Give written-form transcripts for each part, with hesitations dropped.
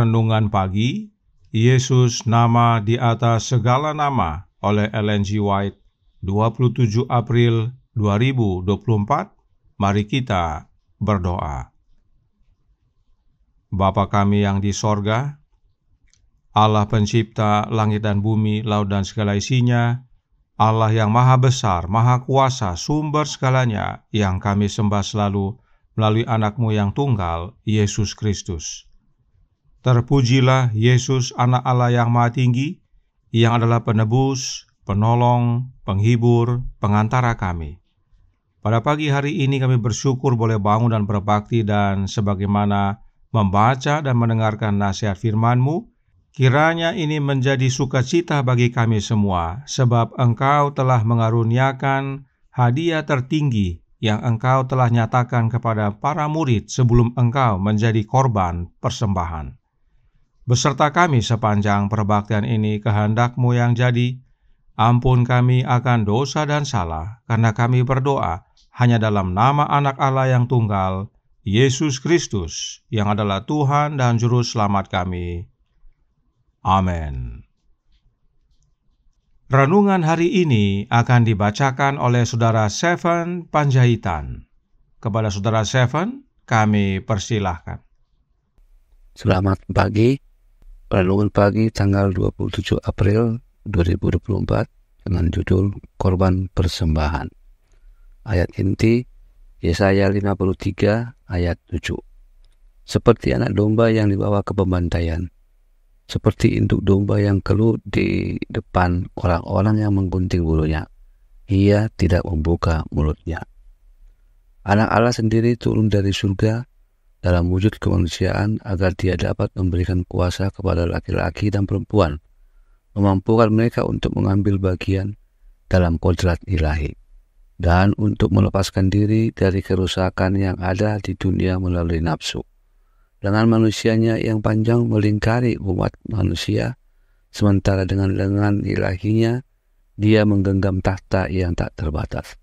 Renungan Pagi, Yesus Nama di Atas Segala Nama oleh Ellen G. White, 27 April 2024. Mari kita berdoa. Bapa kami yang di sorga, Allah pencipta langit dan bumi, laut dan segala isinya, Allah yang maha besar, maha kuasa, sumber segalanya, yang kami sembah selalu melalui anak-Mu yang tunggal, Yesus Kristus. Terpujilah Yesus, anak Allah yang maha tinggi, yang adalah penebus, penolong, penghibur, pengantara kami. Pada pagi hari ini kami bersyukur boleh bangun dan berbakti, dan sebagaimana membaca dan mendengarkan nasihat firman-Mu, kiranya ini menjadi sukacita bagi kami semua, sebab Engkau telah mengaruniakan hadiah tertinggi yang Engkau telah nyatakan kepada para murid sebelum Engkau menjadi korban persembahan. Beserta kami sepanjang perbaktian ini, kehendak-Mu yang jadi. Ampun kami akan dosa dan salah, karena kami berdoa hanya dalam nama anak Allah yang tunggal, Yesus Kristus, yang adalah Tuhan dan Juru Selamat kami. Amin. Renungan hari ini akan dibacakan oleh Saudara Seven Panjaitan. Kepada Saudara Seven, kami persilahkan. Selamat pagi. Renungan pagi tanggal 27 April 2024 dengan judul Korban Persembahan. Ayat inti Yesaya 53 ayat 7. Seperti anak domba yang dibawa ke pembantaian, seperti induk domba yang keluh di depan orang-orang yang menggunting bulunya, ia tidak membuka mulutnya. Anak Allah sendiri turun dari surga dalam wujud kemanusiaan agar Dia dapat memberikan kuasa kepada laki-laki dan perempuan, memampukan mereka untuk mengambil bagian dalam kodrat ilahi, dan untuk melepaskan diri dari kerusakan yang ada di dunia melalui nafsu. Lengan manusianya yang panjang melingkari umat manusia, sementara dengan lengan ilahinya Dia menggenggam tahta yang tak terbatas.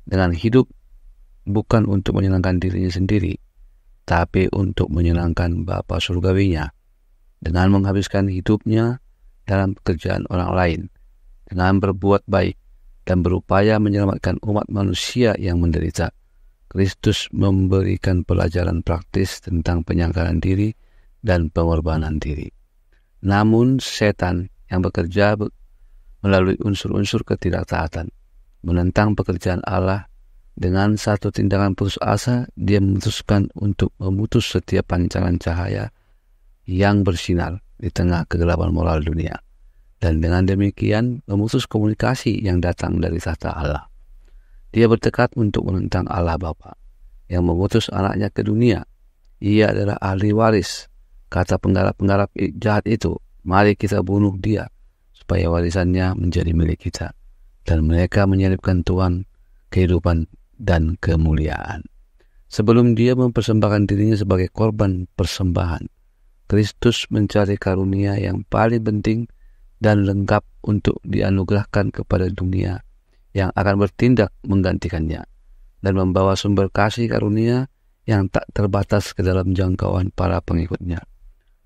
Dengan hidup bukan untuk menyenangkan dirinya sendiri, tapi untuk menyenangkan Bapa surgawinya, dengan menghabiskan hidupnya dalam pekerjaan orang lain, dengan berbuat baik dan berupaya menyelamatkan umat manusia yang menderita. Kristus memberikan pelajaran praktis tentang penyangkalan diri dan pengorbanan diri. Namun setan yang bekerja melalui unsur-unsur ketidaktaatan menentang pekerjaan Allah. Dengan satu tindakan putus asa, dia memutuskan untuk memutus setiap pancaran cahaya yang bersinar di tengah kegelapan moral dunia, dan dengan demikian memutus komunikasi yang datang dari tahta Allah. Dia bertekad untuk menentang Allah Bapa yang memutus anaknya ke dunia. Ia adalah ahli waris. Kata penggarap-penggarap jahat itu, mari kita bunuh dia supaya warisannya menjadi milik kita. Dan mereka menyelipkan Tuhan kehidupan dan kemuliaan. Sebelum Dia mempersembahkan dirinya sebagai korban persembahan, Kristus mencari karunia yang paling penting dan lengkap untuk dianugerahkan kepada dunia yang akan bertindak menggantikannya, dan membawa sumber kasih karunia yang tak terbatas ke dalam jangkauan para pengikutnya.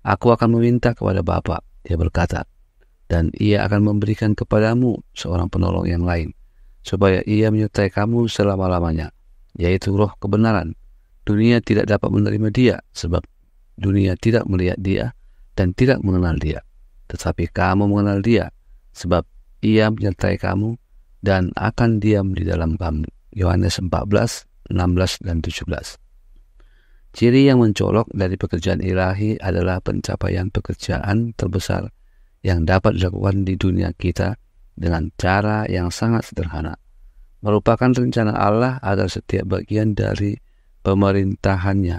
Aku akan meminta kepada Bapa, Dia berkata, dan Ia akan memberikan kepadamu seorang penolong yang lain, supaya Ia menyertai kamu selama-lamanya, yaitu Roh kebenaran. Dunia tidak dapat menerima Dia, sebab dunia tidak melihat Dia dan tidak mengenal Dia. Tetapi kamu mengenal Dia, sebab Ia menyertai kamu dan akan diam di dalam kamu. Yohanes 14, 16 dan 17. Ciri yang mencolok dari pekerjaan ilahi adalah pencapaian pekerjaan terbesar yang dapat dilakukan di dunia kita dengan cara yang sangat sederhana. Merupakan rencana Allah agar setiap bagian dari pemerintahannya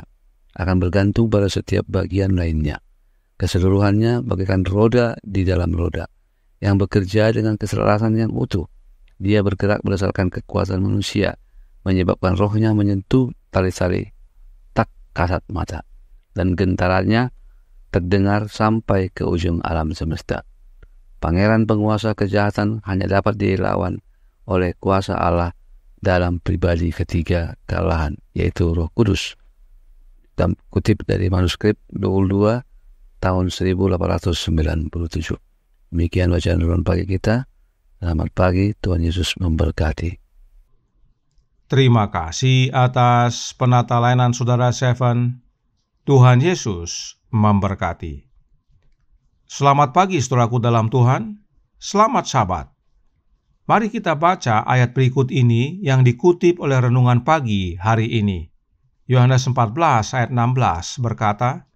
akan bergantung pada setiap bagian lainnya. Keseluruhannya bagaikan roda di dalam roda yang bekerja dengan keselarasan yang utuh. Dia bergerak berdasarkan kekuatan manusia, menyebabkan rohnya menyentuh tali-tali tak kasat mata, dan gentarannya terdengar sampai ke ujung alam semesta. Pangeran penguasa kejahatan hanya dapat dilawan oleh kuasa Allah dalam pribadi ketiga kealahan, yaitu Roh Kudus. Dan kutip dari manuskrip 22 tahun 1897. Demikian bacaan renungan pagi kita. Selamat pagi, Tuhan Yesus memberkati. Terima kasih atas penata layanan Saudara Seven. Tuhan Yesus memberkati. Selamat pagi saudaraku dalam Tuhan. Selamat Sabat. Mari kita baca ayat berikut ini yang dikutip oleh renungan pagi hari ini. Yohanes 14 ayat 16 berkata,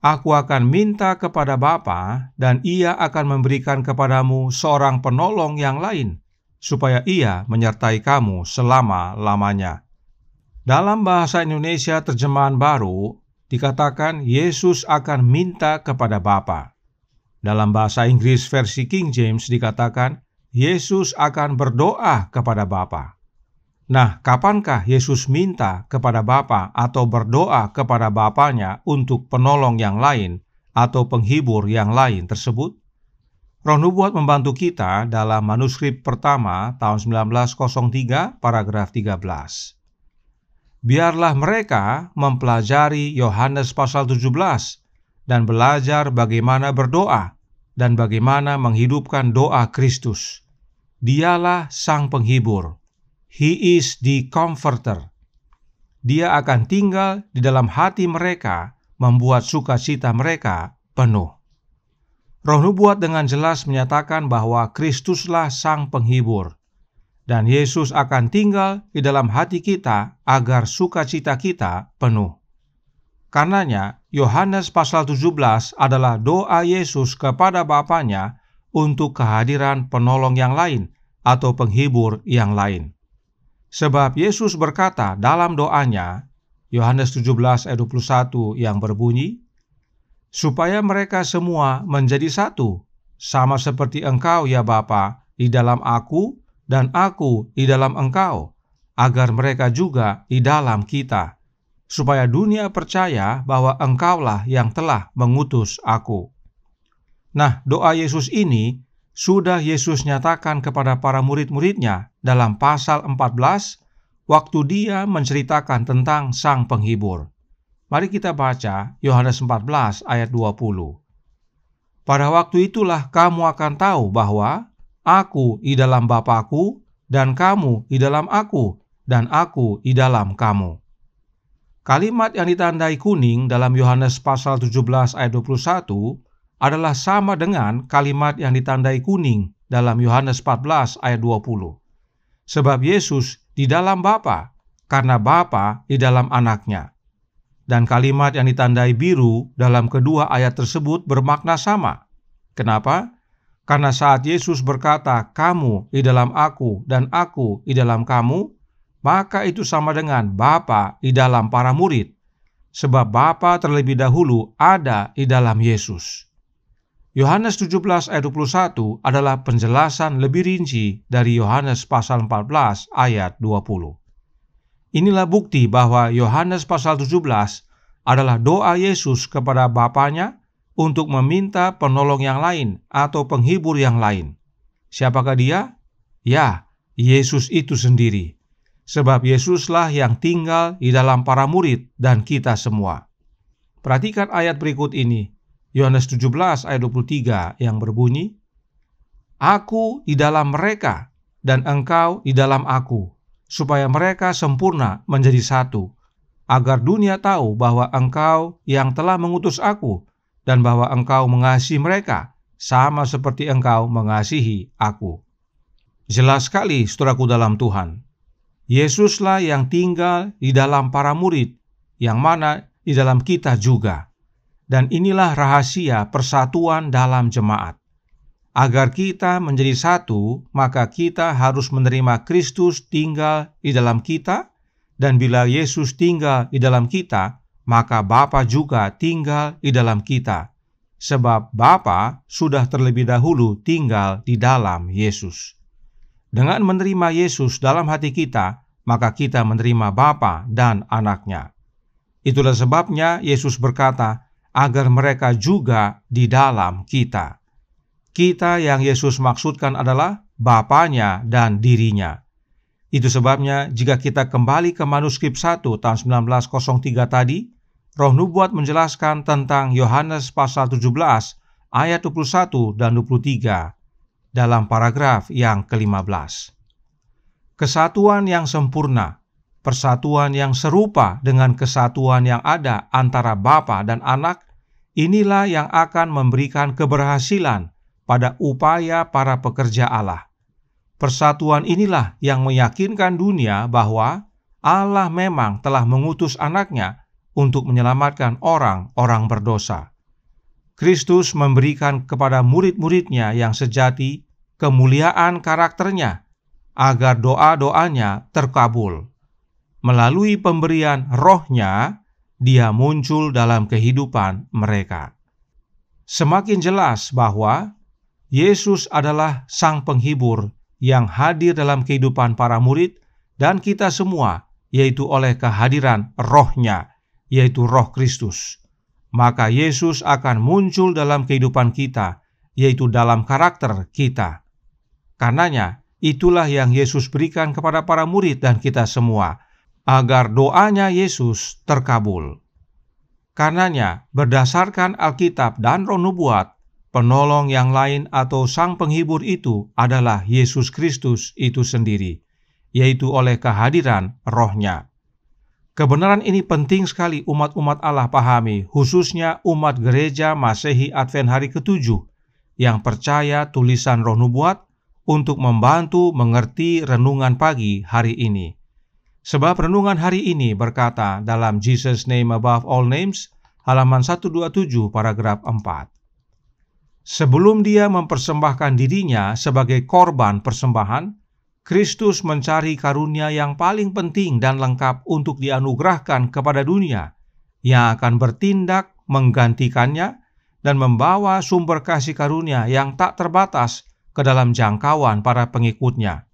Aku akan minta kepada Bapa dan Ia akan memberikan kepadamu seorang penolong yang lain, supaya Ia menyertai kamu selama-lamanya. Dalam bahasa Indonesia terjemahan baru, dikatakan Yesus akan minta kepada Bapa. Dalam bahasa Inggris versi King James dikatakan, Yesus akan berdoa kepada Bapa. Nah, kapankah Yesus minta kepada Bapa atau berdoa kepada Bapanya untuk penolong yang lain atau penghibur yang lain tersebut? Roh Nubuat membantu kita dalam manuskrip pertama tahun 1903 paragraf 13. Biarlah mereka mempelajari Yohanes pasal 17 dan belajar bagaimana berdoa dan bagaimana menghidupkan doa Kristus. Dialah Sang Penghibur. He is the Comforter. Dia akan tinggal di dalam hati mereka, membuat sukacita mereka penuh. Roh Nubuat dengan jelas menyatakan bahwa Kristuslah Sang Penghibur, dan Yesus akan tinggal di dalam hati kita agar sukacita kita penuh. Karenanya, Yohanes pasal 17 adalah doa Yesus kepada Bapanya untuk kehadiran penolong yang lain atau penghibur yang lain. Sebab Yesus berkata dalam doanya, Yohanes 17 ayat 21 yang berbunyi, supaya mereka semua menjadi satu, sama seperti Engkau ya Bapa di dalam Aku dan Aku di dalam Engkau, agar mereka juga di dalam kita, supaya dunia percaya bahwa Engkaulah yang telah mengutus Aku. Nah, doa Yesus ini sudah Yesus nyatakan kepada para murid-muridnya dalam pasal 14 waktu dia menceritakan tentang Sang Penghibur. Mari kita baca Yohanes 14 ayat 20. Pada waktu itulah kamu akan tahu bahwa Aku di dalam Bapa-Ku dan kamu di dalam Aku dan Aku di dalam kamu. Kalimat yang ditandai kuning dalam Yohanes pasal 17 ayat 21 adalah sama dengan kalimat yang ditandai kuning dalam Yohanes 14 ayat 20. Sebab Yesus di dalam Bapa, karena Bapa di dalam Anaknya. Dan kalimat yang ditandai biru dalam kedua ayat tersebut bermakna sama. Kenapa? Karena saat Yesus berkata, kamu di dalam Aku dan Aku di dalam kamu, maka itu sama dengan Bapa di dalam para murid. Sebab Bapa terlebih dahulu ada di dalam Yesus. Yohanes 17 ayat 21 adalah penjelasan lebih rinci dari Yohanes pasal 14 ayat 20. Inilah bukti bahwa Yohanes pasal 17 adalah doa Yesus kepada Bapanya untuk meminta penolong yang lain atau penghibur yang lain. Siapakah dia? Ya, Yesus itu sendiri. Sebab Yesuslah yang tinggal di dalam para murid dan kita semua. Perhatikan ayat berikut ini. Yohanes 17 ayat 23 yang berbunyi, Aku di dalam mereka dan engkau di dalam aku, supaya mereka sempurna menjadi satu, agar dunia tahu bahwa engkau yang telah mengutus aku dan bahwa engkau mengasihi mereka sama seperti engkau mengasihi aku. Jelas sekali saudaraku dalam Tuhan, Yesuslah yang tinggal di dalam para murid, yang mana di dalam kita juga. Dan inilah rahasia persatuan dalam jemaat. Agar kita menjadi satu, maka kita harus menerima Kristus tinggal di dalam kita, dan bila Yesus tinggal di dalam kita, maka Bapa juga tinggal di dalam kita. Sebab Bapa sudah terlebih dahulu tinggal di dalam Yesus. Dengan menerima Yesus dalam hati kita, maka kita menerima Bapa dan Anaknya. Itulah sebabnya Yesus berkata, agar mereka juga di dalam kita. Kita yang Yesus maksudkan adalah Bapanya dan dirinya. Itu sebabnya jika kita kembali ke manuskrip 1 tahun 1903 tadi, Roh Nubuat menjelaskan tentang Yohanes pasal 17 ayat 21 dan 23 dalam paragraf yang ke-15. Kesatuan yang sempurna, persatuan yang serupa dengan kesatuan yang ada antara Bapa dan Anak, inilah yang akan memberikan keberhasilan pada upaya para pekerja Allah. Persatuan inilah yang meyakinkan dunia bahwa Allah memang telah mengutus Anaknya untuk menyelamatkan orang-orang berdosa. Kristus memberikan kepada murid-muridnya yang sejati kemuliaan karakternya agar doa-doanya terkabul. Melalui pemberian Roh-Nya, Dia muncul dalam kehidupan mereka. Semakin jelas bahwa Yesus adalah Sang Penghibur yang hadir dalam kehidupan para murid dan kita semua, yaitu oleh kehadiran Roh-Nya, yaitu Roh Kristus. Maka Yesus akan muncul dalam kehidupan kita, yaitu dalam karakter kita. Karenanya, itulah yang Yesus berikan kepada para murid dan kita semua, agar doanya Yesus terkabul. Karenanya, berdasarkan Alkitab dan Roh Nubuat, penolong yang lain atau Sang Penghibur itu adalah Yesus Kristus itu sendiri, yaitu oleh kehadiran Roh-Nya. Kebenaran ini penting sekali umat-umat Allah pahami, khususnya umat gereja Masehi Advent hari ke-7 yang percaya tulisan Roh Nubuat untuk membantu mengerti renungan pagi hari ini. Sebab renungan hari ini berkata dalam Jesus Name Above All Names, halaman 127 paragraf 4. Sebelum Dia mempersembahkan dirinya sebagai korban persembahan, Kristus mencari karunia yang paling penting dan lengkap untuk dianugerahkan kepada dunia, yang akan bertindak menggantikannya dan membawa sumber kasih karunia yang tak terbatas ke dalam jangkauan para pengikutnya.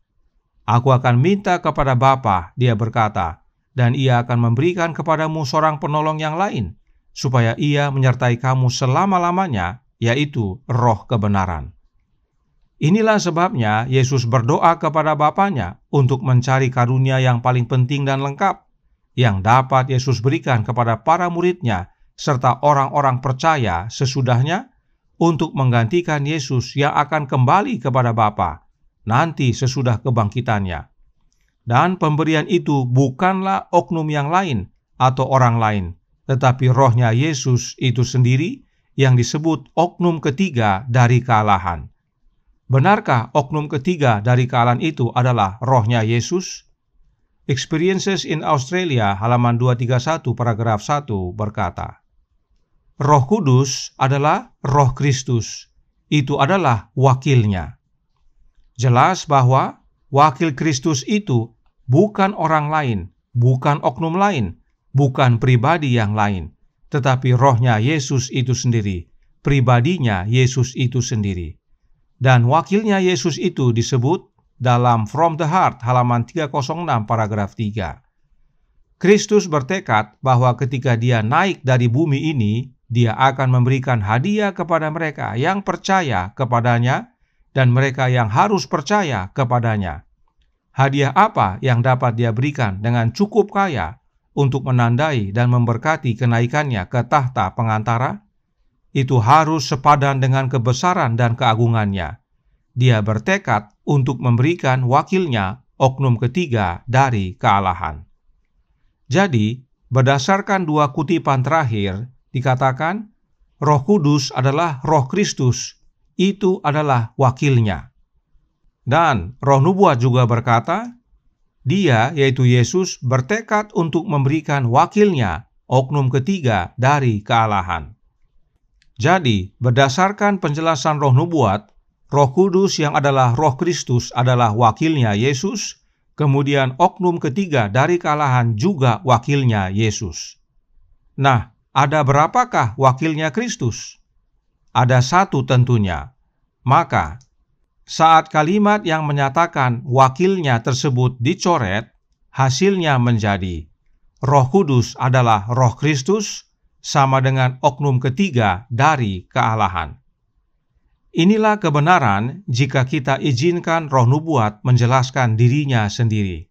Aku akan minta kepada Bapa, Dia berkata, dan Ia akan memberikan kepadamu seorang penolong yang lain, supaya Ia menyertai kamu selama-lamanya, yaitu Roh kebenaran. Inilah sebabnya Yesus berdoa kepada Bapanya untuk mencari karunia yang paling penting dan lengkap, yang dapat Yesus berikan kepada para murid-Nya serta orang-orang percaya sesudahnya, untuk menggantikan Yesus yang akan kembali kepada Bapa nanti sesudah kebangkitannya. Dan pemberian itu bukanlah oknum yang lain atau orang lain, tetapi Roh-Nya Yesus itu sendiri yang disebut oknum ketiga dari kealahan. Benarkah oknum ketiga dari kealahan itu adalah Roh-Nya Yesus? Experiences in Australia halaman 231 paragraf 1 berkata, Roh Kudus adalah Roh Kristus. Itu adalah wakilnya. Jelas bahwa wakil Kristus itu bukan orang lain, bukan oknum lain, bukan pribadi yang lain, tetapi Roh-Nya Yesus itu sendiri, pribadinya Yesus itu sendiri. Dan wakilnya Yesus itu disebut dalam From the Heart halaman 306 paragraf 3. Kristus bertekad bahwa ketika Dia naik dari bumi ini, Dia akan memberikan hadiah kepada mereka yang percaya kepadanya dan mereka yang harus percaya kepadanya. Hadiah apa yang dapat Dia berikan dengan cukup kaya untuk menandai dan memberkati kenaikannya ke tahta pengantara? Itu harus sepadan dengan kebesaran dan keagungannya. Dia bertekad untuk memberikan wakilnya oknum ketiga dari kealahan. Jadi, berdasarkan dua kutipan terakhir, dikatakan Roh Kudus adalah Roh Kristus, itu adalah wakilnya. Dan Roh Nubuat juga berkata, Dia, yaitu Yesus, bertekad untuk memberikan wakilnya oknum ketiga dari kealahan. Jadi, berdasarkan penjelasan Roh Nubuat, Roh Kudus yang adalah Roh Kristus adalah wakilnya Yesus, kemudian oknum ketiga dari kealahan juga wakilnya Yesus. Nah, ada berapakah wakilnya Kristus? Ada satu tentunya. Maka, saat kalimat yang menyatakan wakilnya tersebut dicoret, hasilnya menjadi Roh Kudus adalah Roh Kristus, sama dengan oknum ketiga dari kealahan. Inilah kebenaran jika kita izinkan Roh Nubuat menjelaskan dirinya sendiri.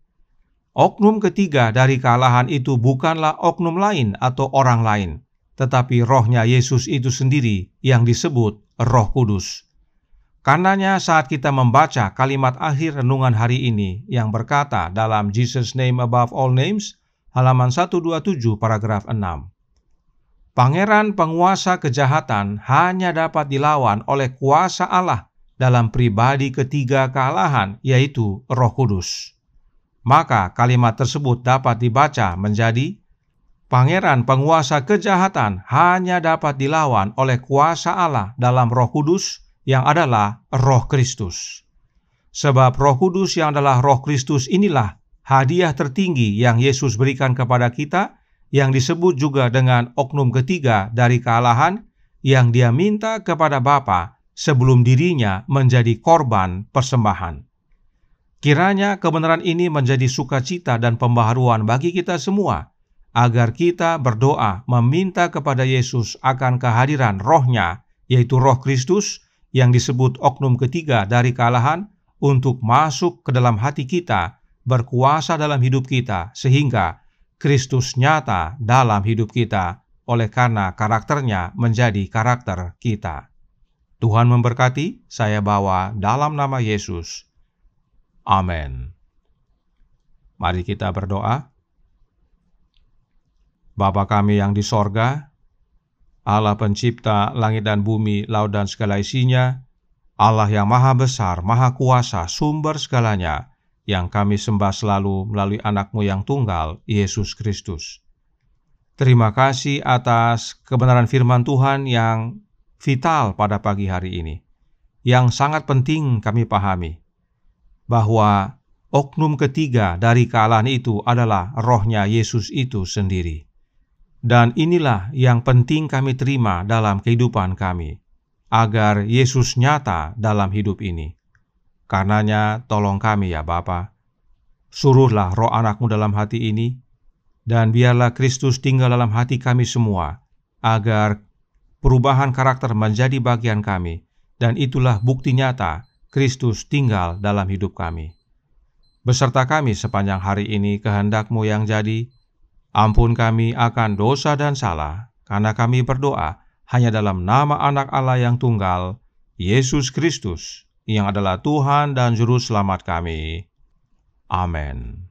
Oknum ketiga dari kealahan itu bukanlah oknum lain atau orang lain, tetapi Roh-Nya Yesus itu sendiri yang disebut Roh Kudus. Karenanya saat kita membaca kalimat akhir renungan hari ini yang berkata dalam Jesus' Name Above All Names, halaman 127 paragraf 6. Pangeran penguasa kejahatan hanya dapat dilawan oleh kuasa Allah dalam pribadi ketiga kealahan, yaitu Roh Kudus. Maka kalimat tersebut dapat dibaca menjadi, Pangeran penguasa kejahatan hanya dapat dilawan oleh kuasa Allah dalam Roh Kudus yang adalah Roh Kristus. Sebab Roh Kudus yang adalah Roh Kristus inilah hadiah tertinggi yang Yesus berikan kepada kita, yang disebut juga dengan oknum ketiga dari kealahan yang Dia minta kepada Bapa sebelum dirinya menjadi korban persembahan. Kiranya kebenaran ini menjadi sukacita dan pembaharuan bagi kita semua, agar kita berdoa meminta kepada Yesus akan kehadiran Roh-Nya, yaitu Roh Kristus, yang disebut oknum ketiga dari kealahan, untuk masuk ke dalam hati kita, berkuasa dalam hidup kita, sehingga Kristus nyata dalam hidup kita, oleh karena karakternya menjadi karakter kita. Tuhan memberkati, saya bawa dalam nama Yesus. Amin. Mari kita berdoa. Bapa kami yang di sorga, Allah pencipta langit dan bumi, laut dan segala isinya, Allah yang maha besar, maha kuasa, sumber segalanya, yang kami sembah selalu melalui anak-Mu yang tunggal, Yesus Kristus. Terima kasih atas kebenaran firman Tuhan yang vital pada pagi hari ini, yang sangat penting kami pahami, bahwa oknum ketiga dari kealahan itu adalah Roh-Nya Yesus itu sendiri. Dan inilah yang penting kami terima dalam kehidupan kami, agar Yesus nyata dalam hidup ini. Karenanya tolong kami ya Bapa, suruhlah Roh anak-Mu dalam hati ini, dan biarlah Kristus tinggal dalam hati kami semua, agar perubahan karakter menjadi bagian kami, dan itulah bukti nyata Kristus tinggal dalam hidup kami. Beserta kami sepanjang hari ini kehendak-Mu yang jadi. Ampun kami akan dosa dan salah, karena kami berdoa hanya dalam nama Anak Allah yang tunggal, Yesus Kristus, yang adalah Tuhan dan Juru Selamat kami. Amin.